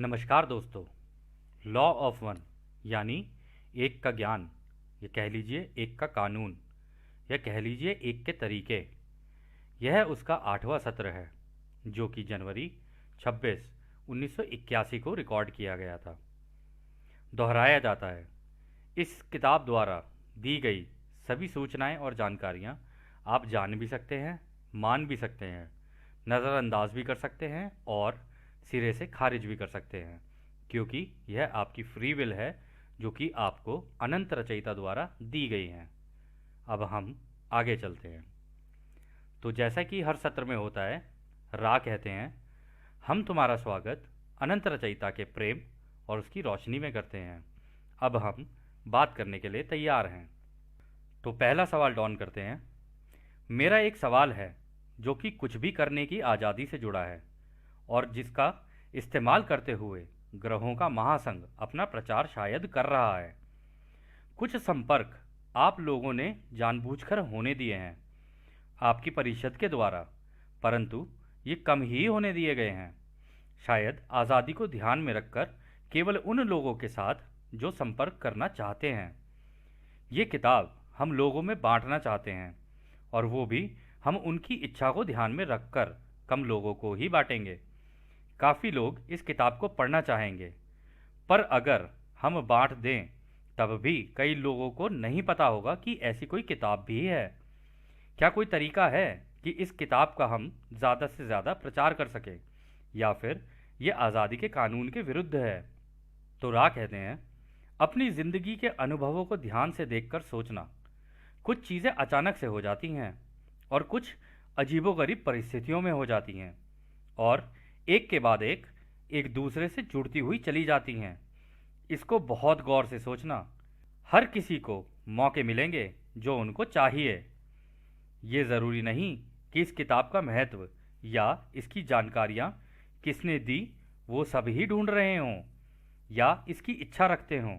नमस्कार दोस्तों। Law of one यानी एक का ज्ञान, या कह लीजिए एक का कानून, या कह लीजिए एक के तरीके। यह उसका 8वां सत्र है जो कि जनवरी 26, 1981 को रिकॉर्ड किया गया था। दोहराया जाता है, इस किताब द्वारा दी गई सभी सूचनाएं और जानकारियां आप जान भी सकते हैं, मान भी सकते हैं, नज़रअंदाज भी कर सकते हैं और सिरे से खारिज भी कर सकते हैं, क्योंकि यह आपकी फ्री विल है जो कि आपको अनंत रचयिता द्वारा दी गई हैं। अब हम आगे चलते हैं। तो जैसा कि हर सत्र में होता है, रा कहते हैं, हम तुम्हारा स्वागत अनंत रचयिता के प्रेम और उसकी रोशनी में करते हैं। अब हम बात करने के लिए तैयार हैं। तो पहला सवाल डॉन करते हैं। मेरा एक सवाल है जो कि कुछ भी करने की आज़ादी से जुड़ा है और जिसका इस्तेमाल करते हुए ग्रहों का महासंघ अपना प्रचार शायद कर रहा है। कुछ संपर्क आप लोगों ने जानबूझकर होने दिए हैं आपकी परिषद के द्वारा, परंतु ये कम ही होने दिए गए हैं, शायद आज़ादी को ध्यान में रखकर केवल उन लोगों के साथ जो संपर्क करना चाहते हैं। ये किताब हम लोगों में बांटना चाहते हैं और वो भी हम उनकी इच्छा को ध्यान में रखकर कम लोगों को ही बांटेंगे। काफ़ी लोग इस किताब को पढ़ना चाहेंगे, पर अगर हम बांट दें तब भी कई लोगों को नहीं पता होगा कि ऐसी कोई किताब भी है। क्या कोई तरीका है कि इस किताब का हम ज़्यादा से ज़्यादा प्रचार कर सकें, या फिर ये आज़ादी के कानून के विरुद्ध है? तो रा कहते हैं, अपनी ज़िंदगी के अनुभवों को ध्यान से देखकर सोचना। कुछ चीज़ें अचानक से हो जाती हैं और कुछ अजीबोगरीब परिस्थितियों में हो जाती हैं और एक के बाद एक दूसरे से जुड़ती हुई चली जाती हैं। इसको बहुत गौर से सोचना। हर किसी को मौके मिलेंगे जो उनको चाहिए। ये ज़रूरी नहीं कि इस किताब का महत्व या इसकी जानकारियाँ किसने दी वो सब ही ढूंढ रहे हों या इसकी इच्छा रखते हों।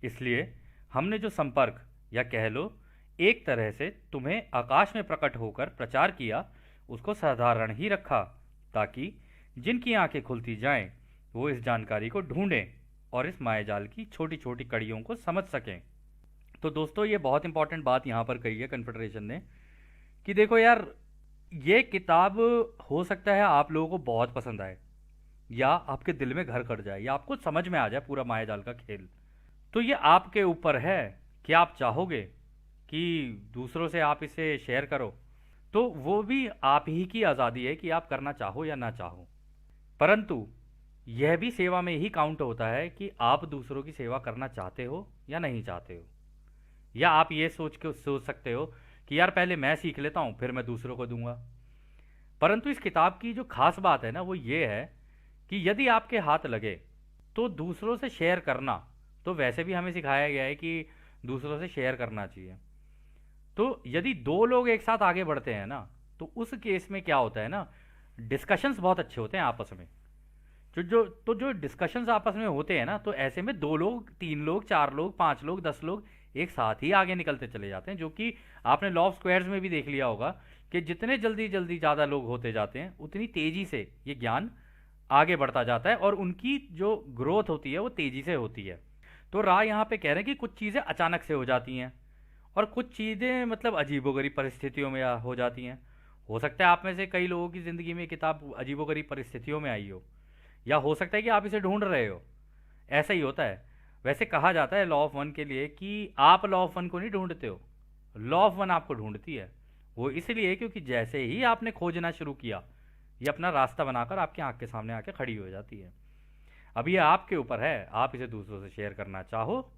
इसलिए हमने जो संपर्क, या कह लो एक तरह से तुम्हें आकाश में प्रकट होकर प्रचार किया, उसको साधारण ही रखा, ताकि जिनकी आंखें खुलती जाएं वो इस जानकारी को ढूंढें और इस मायाजाल की छोटी छोटी कड़ियों को समझ सकें। तो दोस्तों, ये बहुत इंपॉर्टेंट बात यहाँ पर कही है कन्फेडरेशन ने कि देखो यार, ये किताब हो सकता है आप लोगों को बहुत पसंद आए, या आपके दिल में घर कर जाए, या आपको समझ में आ जाए पूरा मायाजाल का खेल। तो ये आपके ऊपर है कि आप चाहोगे कि दूसरों से आप इसे शेयर करो। तो वो भी आप ही की आज़ादी है कि आप करना चाहो या ना चाहो, परंतु यह भी सेवा में ही काउंट होता है कि आप दूसरों की सेवा करना चाहते हो या नहीं चाहते हो। या आप ये सोच सकते हो कि यार पहले मैं सीख लेता हूँ फिर मैं दूसरों को दूंगा। परंतु इस किताब की जो खास बात है ना, वो ये है कि यदि आपके हाथ लगे तो दूसरों से शेयर करना, तो वैसे भी हमें सिखाया गया है कि दूसरों से शेयर करना चाहिए। तो यदि दो लोग एक साथ आगे बढ़ते हैं ना, तो उस केस में क्या होता है ना, डिस्कशंस बहुत अच्छे होते हैं आपस में। जो डिस्कशंस आपस में होते हैं ना, तो ऐसे में दो लोग, तीन लोग, चार लोग, पांच लोग, 10 लोग एक साथ ही आगे निकलते चले जाते हैं। जो कि आपने लॉ ऑफ स्क्वायर्स में भी देख लिया होगा कि जितने जल्दी जल्दी ज़्यादा लोग होते जाते हैं उतनी तेज़ी से ये ज्ञान आगे बढ़ता जाता है और उनकी जो ग्रोथ होती है वो तेज़ी से होती है। तो राय यहाँ पे कह रहे हैं कि कुछ चीज़ें अचानक से हो जाती हैं और कुछ चीज़ें मतलब अजीबोगरीब परिस्थितियों में हो जाती हैं। हो सकता है आप में से कई लोगों की ज़िंदगी में किताब अजीबोगरीब परिस्थितियों में आई हो, या हो सकता है कि आप इसे ढूंढ रहे हो। ऐसा ही होता है। वैसे कहा जाता है लॉ ऑफ वन के लिए कि आप लॉ ऑफ वन को नहीं ढूंढते हो, लॉ ऑफ वन आपको ढूंढती है। वो इसलिए क्योंकि जैसे ही आपने खोजना शुरू किया, ये अपना रास्ता बनाकर आपकी आंख के सामने आके खड़ी हो जाती है। अब ये आपके ऊपर है, आप इसे दूसरों से शेयर करना चाहो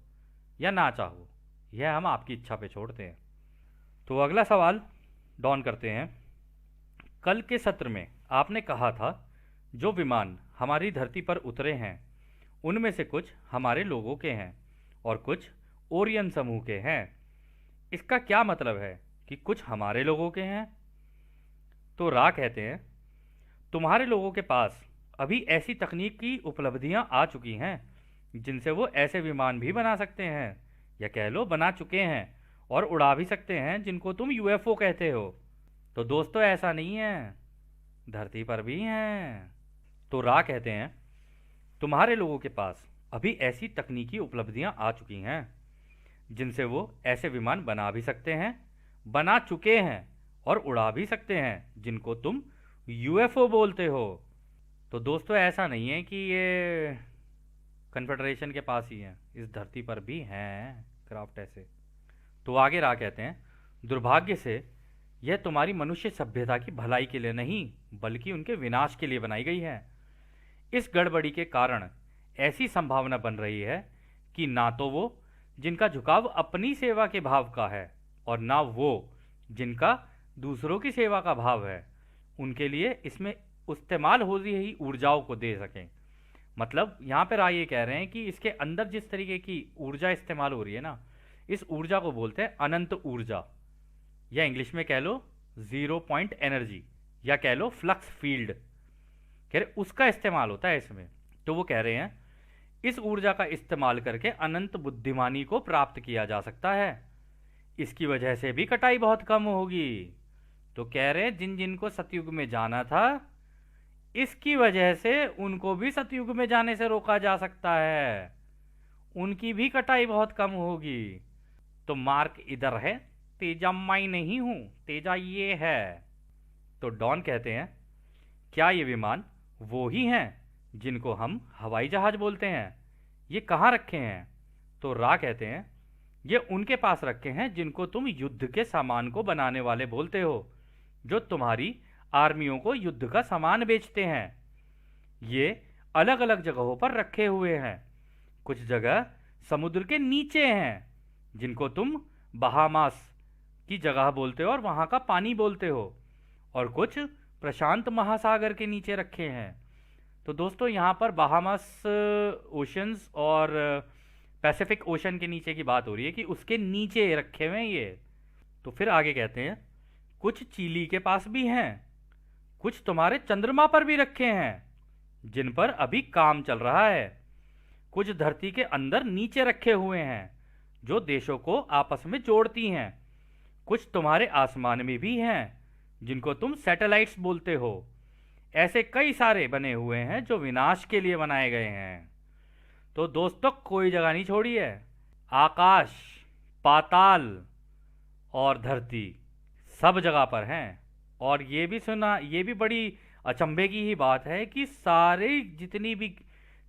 या ना चाहो, यह हम आपकी इच्छा पे छोड़ते हैं। तो अगला सवाल डॉन करते हैं। कल के सत्र में आपने कहा था जो विमान हमारी धरती पर उतरे हैं उनमें से कुछ हमारे लोगों के हैं और कुछ ओरियन समूह के हैं। इसका क्या मतलब है कि कुछ हमारे लोगों के हैं? तो रा कहते हैं, तुम्हारे लोगों के पास अभी ऐसी तकनीक की उपलब्धियां आ चुकी हैं जिनसे वो ऐसे विमान भी बना सकते हैं, या कह लो बना चुके हैं और उड़ा भी सकते हैं, जिनको तुम यूएफओ कहते हो। तो दोस्तों, ऐसा नहीं है, धरती पर भी हैं। तो रा कहते हैं, तुम्हारे लोगों के पास अभी ऐसी तकनीकी उपलब्धियां आ चुकी हैं जिनसे वो ऐसे विमान बना भी सकते हैं, बना चुके हैं और उड़ा भी सकते हैं जिनको तुम यूएफओ बोलते हो। तो दोस्तों ऐसा नहीं है कि ये कन्फेडरेशन के पास ही है, इस धरती पर भी हैं क्राफ्ट ऐसे। तो आगे रहा कहते हैं, दुर्भाग्य से यह तुम्हारी मनुष्य सभ्यता की भलाई के लिए नहीं बल्कि उनके विनाश के लिए बनाई गई है। इस गड़बड़ी के कारण ऐसी संभावना बन रही है कि ना तो वो जिनका झुकाव अपनी सेवा के भाव का है और ना वो जिनका दूसरों की सेवा का भाव है उनके लिए इसमें इस्तेमाल हो रही ऊर्जाओं को दे सकें। मतलब यहाँ पर राय ये कह रहे हैं कि इसके अंदर जिस तरीके की ऊर्जा इस्तेमाल हो रही है ना, इस ऊर्जा को बोलते हैं अनंत ऊर्जा, या इंग्लिश में कह लो जीरो पॉइंट एनर्जी, या कह लो फ्लक्स फील्ड। कह रहे उसका इस्तेमाल होता है इसमें। तो वो कह रहे हैं इस ऊर्जा का इस्तेमाल करके अनंत बुद्धिमानी को प्राप्त किया जा सकता है। इसकी वजह से भी कटाई बहुत कम होगी। तो कह रहे हैं जिन जिनको सतयुग में जाना था इसकी वजह से उनको भी सतयुग में जाने से रोका जा सकता है, उनकी भी कटाई बहुत कम होगी। तो मार्क इधर है, तेजा मैं नहीं हूं, तेजा ये है। तो डॉन कहते हैं क्या ये विमान वो ही हैं जिनको हम हवाई जहाज बोलते हैं? ये कहाँ रखे हैं? तो रा कहते हैं ये उनके पास रखे हैं जिनको तुम युद्ध के सामान को बनाने वाले बोलते हो, जो तुम्हारी आर्मियों को युद्ध का सामान बेचते हैं। ये अलग अलग जगहों पर रखे हुए हैं। कुछ जगह समुद्र के नीचे हैं जिनको तुम बहामास की जगह बोलते हो और वहां का पानी बोलते हो, और कुछ प्रशांत महासागर के नीचे रखे हैं। तो दोस्तों यहाँ पर बहामास ओशंस और पैसिफिक ओशन के नीचे की बात हो रही है कि उसके नीचे रखे हुए हैं ये। तो फिर आगे कहते हैं कुछ चीली के पास भी हैं, कुछ तुम्हारे चंद्रमा पर भी रखे हैं जिन पर अभी काम चल रहा है, कुछ धरती के अंदर नीचे रखे हुए हैं जो देशों को आपस में जोड़ती हैं, कुछ तुम्हारे आसमान में भी हैं जिनको तुम सैटेलाइट्स बोलते हो। ऐसे कई सारे बने हुए हैं जो विनाश के लिए बनाए गए हैं। तो दोस्तों कोई जगह नहीं छोड़ी है। आकाश, पाताल और धरती सब जगह पर हैं। और ये भी सुना, ये भी बड़ी अचंभे की ही बात है कि सारे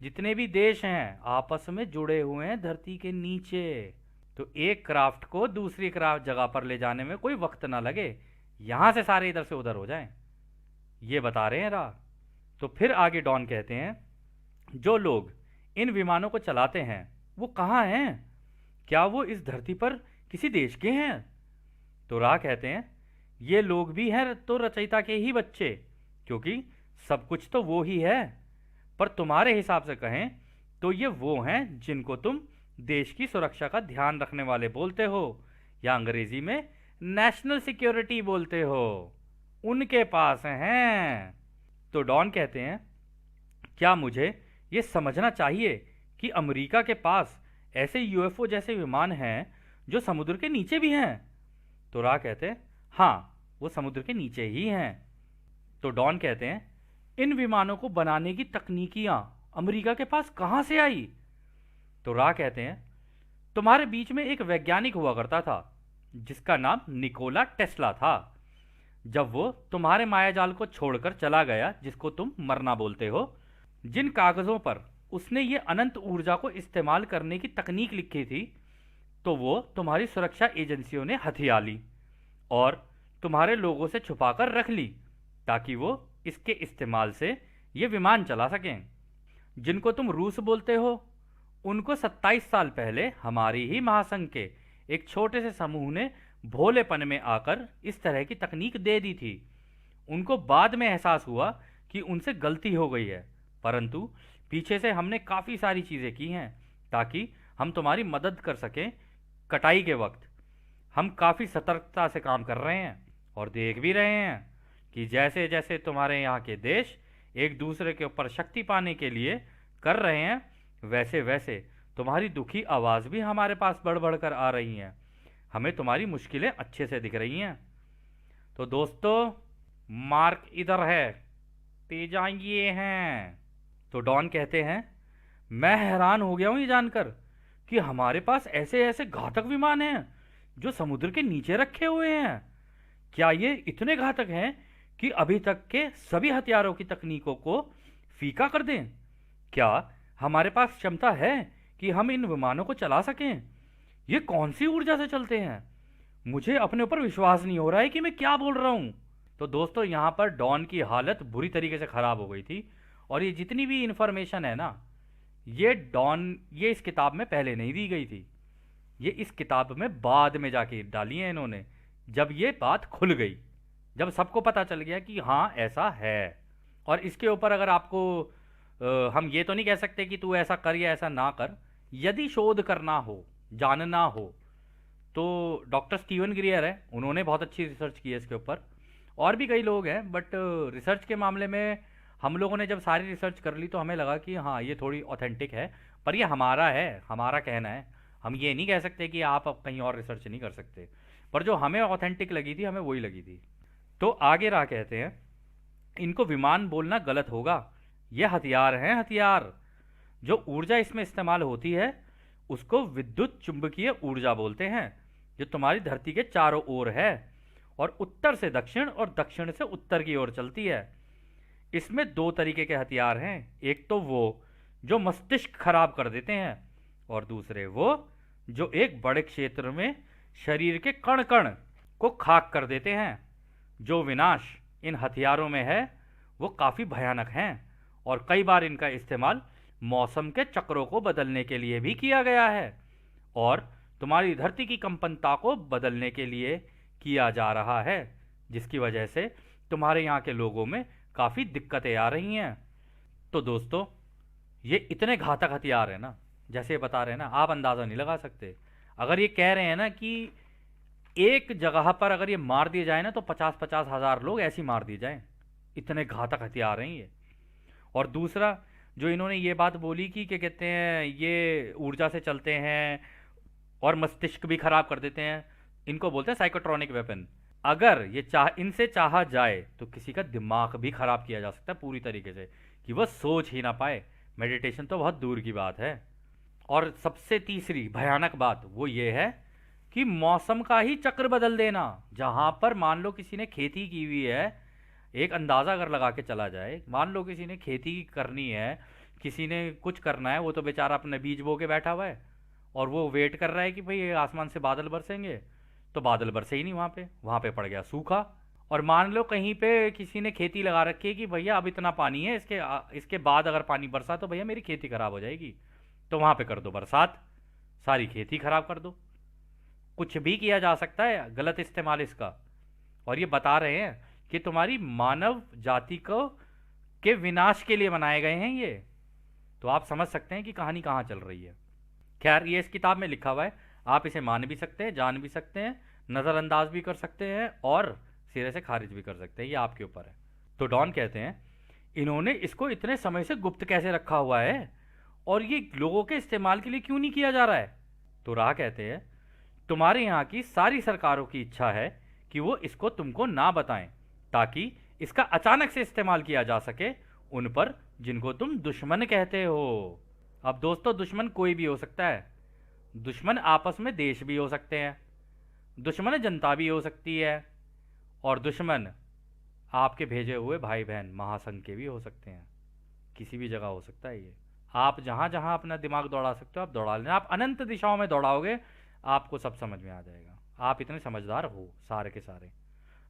जितने भी देश हैं आपस में जुड़े हुए हैं धरती के नीचे। तो एक क्राफ्ट को दूसरी क्राफ्ट जगह पर ले जाने में कोई वक्त ना लगे, यहां से सारे इधर से उधर हो जाएं, ये बता रहे हैं रा। तो फिर आगे डॉन कहते हैं जो लोग इन विमानों को चलाते हैं वो कहाँ हैं? क्या वो इस धरती पर किसी देश के हैं? तो रा कहते हैं ये लोग भी हैं तो रचयिता के ही बच्चे, क्योंकि सब कुछ तो वो ही है। पर तुम्हारे हिसाब से कहें तो ये वो हैं जिनको तुम देश की सुरक्षा का ध्यान रखने वाले बोलते हो, या अंग्रेजी में नेशनल सिक्योरिटी बोलते हो, उनके पास हैं। तो डॉन कहते हैं क्या मुझे ये समझना चाहिए कि अमेरिका के पास ऐसे यूएफओ जैसे विमान हैं जो समुद्र के नीचे भी हैं? तो रा कहते हैं हाँ, वो समुद्र के नीचे ही हैं। तो डॉन कहते हैं इन विमानों को बनाने की तकनीकियां अमेरिका के पास कहां से आई? तो रा कहते हैं तुम्हारे बीच में एक वैज्ञानिक हुआ करता था जिसका नाम निकोला टेस्ला था। जब वो तुम्हारे मायाजाल को छोड़कर चला गया, जिसको तुम मरना बोलते हो, जिन कागजों पर उसने ये अनंत ऊर्जा को इस्तेमाल करने की तकनीक लिखी थी, तो वो तुम्हारी सुरक्षा एजेंसियों ने हथिया ली और तुम्हारे लोगों से छुपाकर रख ली ताकि वो इसके इस्तेमाल से ये विमान चला सकें। जिनको तुम रूस बोलते हो उनको 27 साल पहले हमारी ही महासंघ के एक छोटे से समूह ने भोलेपन में आकर इस तरह की तकनीक दे दी थी। उनको बाद में एहसास हुआ कि उनसे गलती हो गई है, परंतु पीछे से हमने काफ़ी सारी चीज़ें की हैं ताकि हम तुम्हारी मदद कर सकें। कटाई के वक्त हम काफ़ी सतर्कता से काम कर रहे हैं और देख भी रहे हैं कि जैसे जैसे तुम्हारे यहाँ के देश एक दूसरे के ऊपर शक्ति पाने के लिए कर रहे हैं, वैसे वैसे तुम्हारी दुखी आवाज़ भी हमारे पास बढ़ बढ़ कर आ रही हैं। हमें तुम्हारी मुश्किलें अच्छे से दिख रही हैं। तो दोस्तों मार्क इधर है, तेजा ये हैं। तो डॉन कहते हैं मैं हैरान हो गया हूं ये जानकर कि हमारे पास ऐसे ऐसे घातक विमान हैं जो समुद्र के नीचे रखे हुए हैं। क्या ये इतने घातक हैं कि अभी तक के सभी हथियारों की तकनीकों को फीका कर दें? क्या हमारे पास क्षमता है कि हम इन विमानों को चला सकें? ये कौन सी ऊर्जा से चलते हैं? मुझे अपने ऊपर विश्वास नहीं हो रहा है कि मैं क्या बोल रहा हूं। तो दोस्तों, यहाँ पर डॉन की हालत बुरी तरीके से खराब हो गई थी। और ये जितनी भी इंफॉर्मेशन है ना, ये इस किताब में पहले नहीं दी गई थी। ये इस किताब में बाद में जाके डाली है इन्होंने, जब ये बात खुल गई, जब सबको पता चल गया कि हाँ ऐसा है। और इसके ऊपर अगर आपको हम ये तो नहीं कह सकते कि तू ऐसा कर या ऐसा ना कर। यदि शोध करना हो, जानना हो, तो डॉक्टर स्टीवन ग्रियर है, उन्होंने बहुत अच्छी रिसर्च की है इसके ऊपर। और भी कई लोग हैं, बट रिसर्च के मामले में हम लोगों ने जब सारी रिसर्च कर ली तो हमें लगा कि हाँ ये थोड़ी ऑथेंटिक है। पर ये हमारा है, हमारा कहना है। हम ये नहीं कह सकते कि आप अब कहीं और रिसर्च नहीं कर सकते। पर जो हमें ऑथेंटिक लगी थी, हमें वही लगी थी। तो आगे रहा कहते हैं, इनको विमान बोलना गलत होगा। ये हथियार हैं, हथियार। जो ऊर्जा इसमें इस्तेमाल होती है उसको विद्युत चुंबकीय ऊर्जा बोलते हैं, जो तुम्हारी धरती के चारों ओर है और उत्तर से दक्षिण और दक्षिण से उत्तर की ओर चलती है। इसमें दो तरीके के हथियार हैं, एक तो वो जो मस्तिष्क खराब कर देते हैं, और दूसरे वो जो एक बड़े क्षेत्र में शरीर के कण कण को खाक कर देते हैं। जो विनाश इन हथियारों में है वो काफ़ी भयानक हैं, और कई बार इनका इस्तेमाल मौसम के चक्रों को बदलने के लिए भी किया गया है, और तुम्हारी धरती की कंपनता को बदलने के लिए किया जा रहा है, जिसकी वजह से तुम्हारे यहाँ के लोगों में काफ़ी दिक्कतें आ रही हैं। तो दोस्तों, ये इतने घातक हथियार है ना, जैसे बता रहे हैं ना, आप अंदाज़ा नहीं लगा सकते। अगर ये कह रहे हैं ना कि एक जगह पर अगर ये मार दिए जाए ना तो 50-50 हज़ार लोग ऐसे ही मार दिए जाएं, इतने घातक हथियार हैं ये। और दूसरा, जो इन्होंने ये बात बोली कि क्या कहते हैं, ये ऊर्जा से चलते हैं और मस्तिष्क भी खराब कर देते हैं, इनको बोलते हैं साइकोट्रॉनिक वेपन। अगर इनसे चाहा जाए तो किसी का दिमाग भी खराब किया जा सकता है पूरी तरीके से, कि वह सोच ही ना पाए। मेडिटेशन तो बहुत दूर की बात है। और सबसे तीसरी भयानक बात वो ये है कि मौसम का ही चक्र बदल देना। जहां पर मान लो किसी ने खेती की हुई है, एक अंदाज़ा अगर लगा के चला जाए, मान लो किसी ने खेती करनी है, किसी ने कुछ करना है, वो तो बेचारा अपने बीज बो के बैठा हुआ है और वो वेट कर रहा है कि भाई आसमान से बादल बरसेंगे, तो बादल बरसे ही नहीं वहाँ पे पड़ गया सूखा। और मान लो कहीं पे किसी ने खेती लगा रखी है कि भैया अब इतना पानी है, इसके बाद अगर पानी बरसा तो भैया मेरी खेती खराब हो जाएगी, तो वहाँ पे कर दो बरसात, सारी खेती खराब कर दो। कुछ भी किया जा सकता है, गलत इस्तेमाल इसका। और ये बता रहे हैं कि तुम्हारी मानव जाति को के विनाश के लिए बनाए गए हैं ये। तो आप समझ सकते हैं कि कहानी कहाँ चल रही है। खैर, ये इस किताब में लिखा हुआ है, आप इसे मान भी सकते हैं, जान भी सकते हैं, नज़रअंदाज भी कर सकते हैं और सिरे से खारिज भी कर सकते हैं, ये आपके ऊपर है। तो डॉन कहते हैं, इन्होंने इसको इतने समय से गुप्त कैसे रखा हुआ है और ये लोगों के इस्तेमाल के लिए क्यों नहीं किया जा रहा है? तो राह कहते हैं, तुम्हारे यहाँ की सारी सरकारों की इच्छा है कि वो इसको तुमको ना बताएं, ताकि इसका अचानक से इस्तेमाल किया जा सके उन पर जिनको तुम दुश्मन कहते हो। अब दोस्तों, दुश्मन कोई भी हो सकता है। दुश्मन आपस में देश भी हो सकते हैं, दुश्मन जनता भी हो सकती है, और दुश्मन आपके भेजे हुए भाई बहन महासंघ के भी हो सकते हैं। किसी भी जगह हो सकता है ये। आप जहाँ जहाँ अपना दिमाग दौड़ा सकते हो आप दौड़ा लेना। आप अनंत दिशाओं में दौड़ाओगे, आपको सब समझ में आ जाएगा। आप इतने समझदार हो सारे के सारे।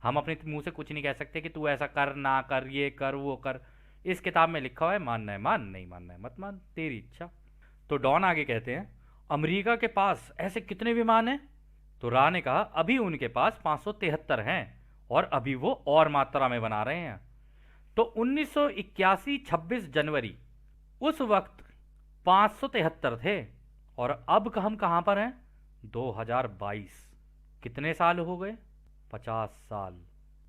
हम अपने मुंह से कुछ नहीं कह सकते कि तू ऐसा कर ना कर, ये कर वो कर। इस किताब में लिखा हुआ है, मानना है मान, नहीं मानना है मत मान, तेरी इच्छा। तो डॉन आगे कहते हैं, अमेरिका के पास ऐसे कितने विमान हैं? तो रा ने कहा, अभी उनके पास 573 हैं और अभी वो और मात्रा में बना रहे हैं। तो 1981 26 जनवरी उस वक्त 573 थे, और अब हम कहाँ पर हैं? 2022। कितने साल हो गए? 50 साल।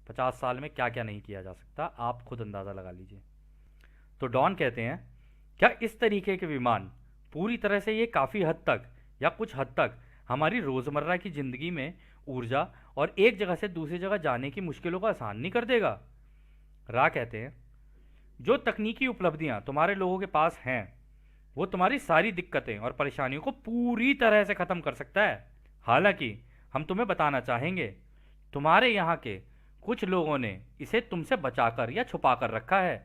50 साल में क्या क्या नहीं किया जा सकता, आप खुद अंदाज़ा लगा लीजिए। तो डॉन कहते हैं, क्या इस तरीके के विमान पूरी तरह से ये काफ़ी हद तक या कुछ हद तक हमारी रोज़मर्रा की ज़िंदगी में ऊर्जा और एक जगह से दूसरी जगह जाने की मुश्किलों को आसान नहीं कर देगा? रा कहते हैं, जो तकनीकी उपलब्धियां तुम्हारे लोगों के पास हैं वो तुम्हारी सारी दिक्कतें और परेशानियों को पूरी तरह से ख़त्म कर सकता है। हालांकि हम तुम्हें बताना चाहेंगे, तुम्हारे यहाँ के कुछ लोगों ने इसे तुमसे बचाकर या छुपा कर रखा है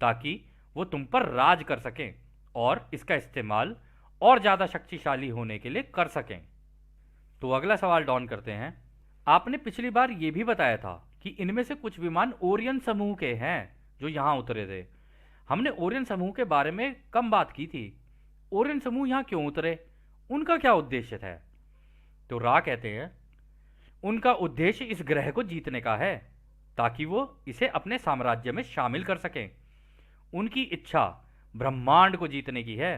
ताकि वो तुम पर राज कर सकें और इसका इस्तेमाल और ज़्यादा शक्तिशाली होने के लिए कर सकें। तो अगला सवाल डॉन करते हैं। आपने पिछली बार ये भी बताया था कि इनमें से कुछ विमान ओरियन समूह के हैं जो यहाँ उतरे थे। हमने ओरियन समूह के बारे में कम बात की थी। ओरियन समूह यहाँ क्यों उतरे, उनका क्या उद्देश्य था? तो रा कहते हैं, उनका उद्देश्य इस ग्रह को जीतने का है ताकि वो इसे अपने साम्राज्य में शामिल कर सकें। उनकी इच्छा ब्रह्मांड को जीतने की है।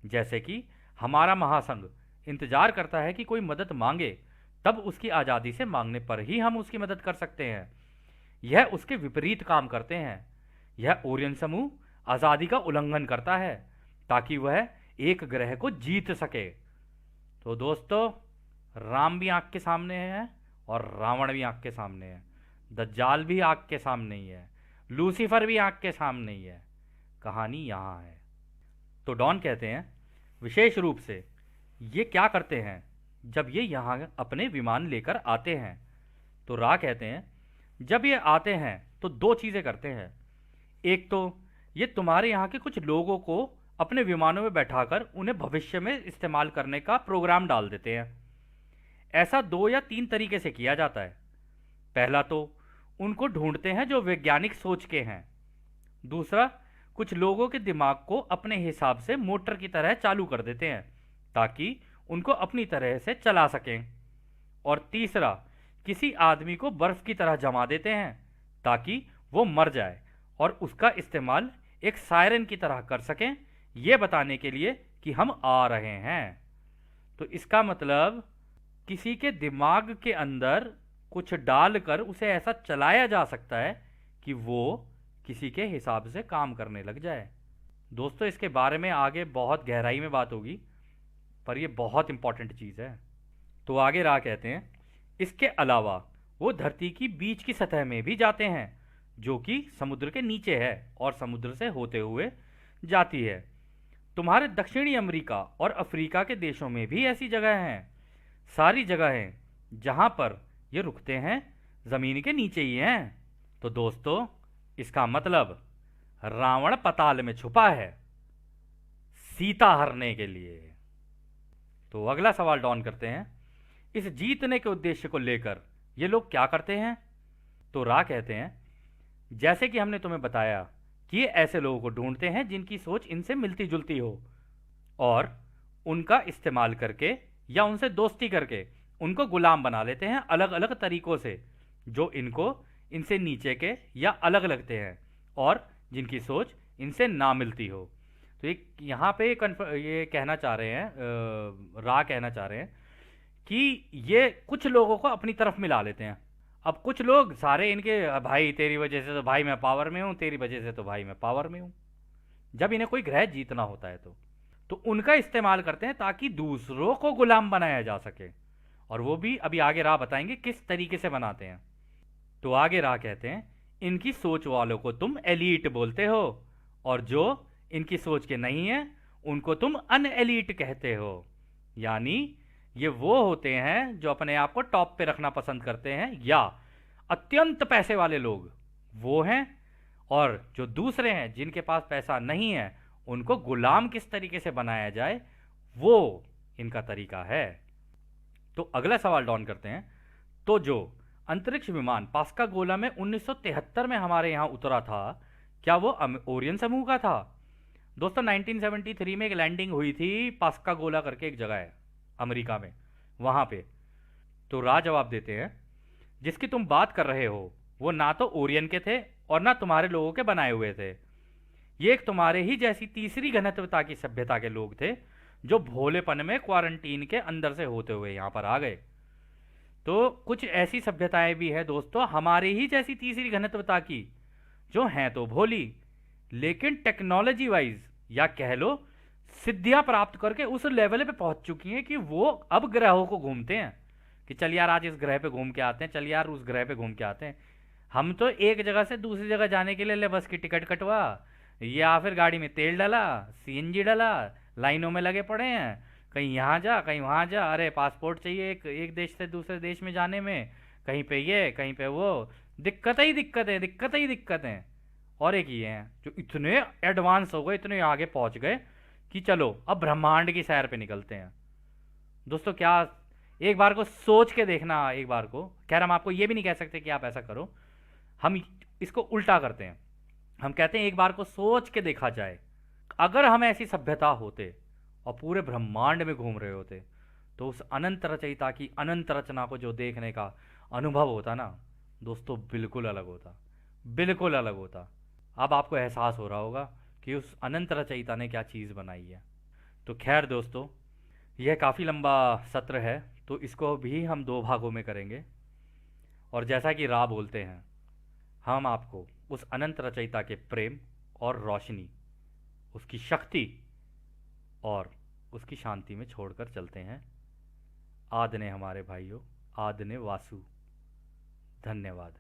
जैसे कि हमारा महासंघ इंतजार करता है कि कोई मदद मांगे, तब उसकी आज़ादी से मांगने पर ही हम उसकी मदद कर सकते हैं। यह उसके विपरीत काम करते हैं। यह ओरियन समूह आज़ादी का उल्लंघन करता है ताकि वह एक ग्रह को जीत सके। तो दोस्तों, राम भी आंख के सामने है और रावण भी आंख के सामने है, दज्जाल भी आंख के सामने ही है, लूसीफर भी आंख के सामने ही है। कहानी यहाँ है। तो डॉन कहते हैं, विशेष रूप से ये क्या करते हैं जब ये यहाँ अपने विमान लेकर आते हैं? तो रा कहते हैं, जब ये आते हैं तो दो चीज़ें करते हैं। एक तो ये तुम्हारे यहाँ के कुछ लोगों को अपने विमानों में बैठाकर उन्हें भविष्य में इस्तेमाल करने का प्रोग्राम डाल देते हैं। ऐसा 2 या 3 तरीके से किया जाता है। पहला तो उनको ढूंढते हैं जो वैज्ञानिक सोच के हैं। दूसरा, कुछ लोगों के दिमाग को अपने हिसाब से मोटर की तरह चालू कर देते हैं ताकि उनको अपनी तरह से चला सकें। और तीसरा, किसी आदमी को बर्फ की तरह जमा देते हैं ताकि वो मर जाए और उसका इस्तेमाल एक सायरन की तरह कर सकें, ये बताने के लिए कि हम आ रहे हैं। तो इसका मतलब किसी के दिमाग के अंदर कुछ डालकर उसे ऐसा चलाया जा सकता है कि वो किसी के हिसाब से काम करने लग जाए। दोस्तों, इसके बारे में आगे बहुत गहराई में बात होगी, पर यह बहुत इंपॉर्टेंट चीज़ है। तो आगे रा कहते हैं, इसके अलावा वो धरती की बीच की सतह में भी जाते हैं जो कि समुद्र के नीचे है और समुद्र से होते हुए जाती है। तुम्हारे दक्षिणी अमेरिका और अफ्रीका के देशों में भी ऐसी जगह हैं। सारी जगहें जहां पर ये रुकते हैं ज़मीन के नीचे ही हैं। तो दोस्तों, इसका मतलब रावण पताल में छुपा है सीता हरने के लिए। तो अगला सवाल डॉन करते हैं, इस जीतने के उद्देश्य को लेकर ये लोग क्या करते हैं? तो रा कहते हैं, जैसे कि हमने तुम्हें बताया कि ये ऐसे लोगों को ढूंढते हैं जिनकी सोच इनसे मिलती जुलती हो और उनका इस्तेमाल करके या उनसे दोस्ती करके उनको गुलाम बना लेते हैं अलग अलग तरीकों से, जो इनको इनसे नीचे के या अलग लगते हैं और जिनकी सोच इनसे ना मिलती हो। तो एक यहाँ पे ये कहना चाह रहे हैं, रा कहना चाह रहे हैं कि ये कुछ लोगों को अपनी तरफ मिला लेते हैं। अब कुछ लोग सारे इनके, भाई तेरी वजह से तो भाई मैं पावर में हूँ, तेरी वजह से तो भाई मैं पावर में हूँ। जब इन्हें कोई ग्रह जीतना होता है तो उनका इस्तेमाल करते हैं ताकि दूसरों को गुलाम बनाया जा सके। और वो भी अभी आगे राह बताएंगे किस तरीके से बनाते हैं। तो आगे राह कहते हैं, इनकी सोच वालों को तुम एलीट बोलते हो और जो इनकी सोच के नहीं है उनको तुम अनएलीट कहते हो। यानी ये वो होते हैं जो अपने आप को टॉप पे रखना पसंद करते हैं, या अत्यंत पैसे वाले लोग वो हैं, और जो दूसरे हैं जिनके पास पैसा नहीं है उनको गुलाम किस तरीके से बनाया जाए वो इनका तरीका है। तो अगला सवाल डॉन करते हैं, तो जो अंतरिक्ष विमान पास्का गोला में 1973 में हमारे यहाँ उतरा था, क्या वो ओरियन समूह का था? दोस्तों, 1973 में एक लैंडिंग हुई थी पास्का गोला करके एक जगह है अमेरिका में, वहाँ पे। तो रा जवाब देते हैं, जिसकी तुम बात कर रहे हो वो ना तो ओरियन के थे और ना तुम्हारे लोगों के बनाए हुए थे। ये एक तुम्हारे ही जैसी तीसरी घनत्वता की सभ्यता के लोग थे जो भोलेपन में क्वारंटीन के अंदर से होते हुए यहाँ पर आ गए। तो कुछ ऐसी सभ्यताएं भी हैं दोस्तों हमारे ही जैसी तीसरी घनत्वता की, जो हैं तो भोली लेकिन टेक्नोलॉजी वाइज या कह लो सिद्धियां प्राप्त करके उस लेवल पे पहुंच चुकी हैं कि वो अब ग्रहों को घूमते हैं कि चल यार आज इस ग्रह पे घूम के आते हैं, चल यार उस ग्रह पे घूम के आते हैं। हम तो एक जगह से दूसरी जगह जाने के लिए ले बस की टिकट कटवा या फिर गाड़ी में तेल डाला, सीएनजी डाला, लाइनों में लगे पड़े हैं, कहीं यहाँ जा कहीं वहाँ जा, अरे पासपोर्ट चाहिए एक एक देश से दूसरे देश में जाने में, कहीं पे ये कहीं पे वो, दिक्कतें ही दिक्कतें, दिक्कतें ही दिक्कतें। और एक ये हैं जो इतने एडवांस हो गए, इतने आगे पहुंच गए कि चलो अब ब्रह्मांड की सैर पे निकलते हैं। दोस्तों क्या, एक बार को सोच के देखना, एक बार को, खैर हम आपको ये भी नहीं कह सकते कि आप ऐसा करो, हम इसको उल्टा करते हैं। हम कहते हैं एक बार को सोच के देखा जाए, अगर हम ऐसी सभ्यता होते और पूरे ब्रह्मांड में घूम रहे होते, तो उस अनंत रचयिता की अनंत रचना को जो देखने का अनुभव होता ना दोस्तों, बिल्कुल अलग होता, बिल्कुल अलग होता। अब आपको एहसास हो रहा होगा कि उस अनंत रचयिता ने क्या चीज़ बनाई है। तो खैर दोस्तों, यह काफ़ी लंबा सत्र है, तो इसको भी हम दो भागों में करेंगे। और जैसा कि रा बोलते हैं, हम आपको उस अनंत रचयिता के प्रेम और रोशनी, उसकी शक्ति और उसकी शांति में छोड़कर चलते हैं। आदने हमारे भाइयों, आदने वासु। धन्यवाद।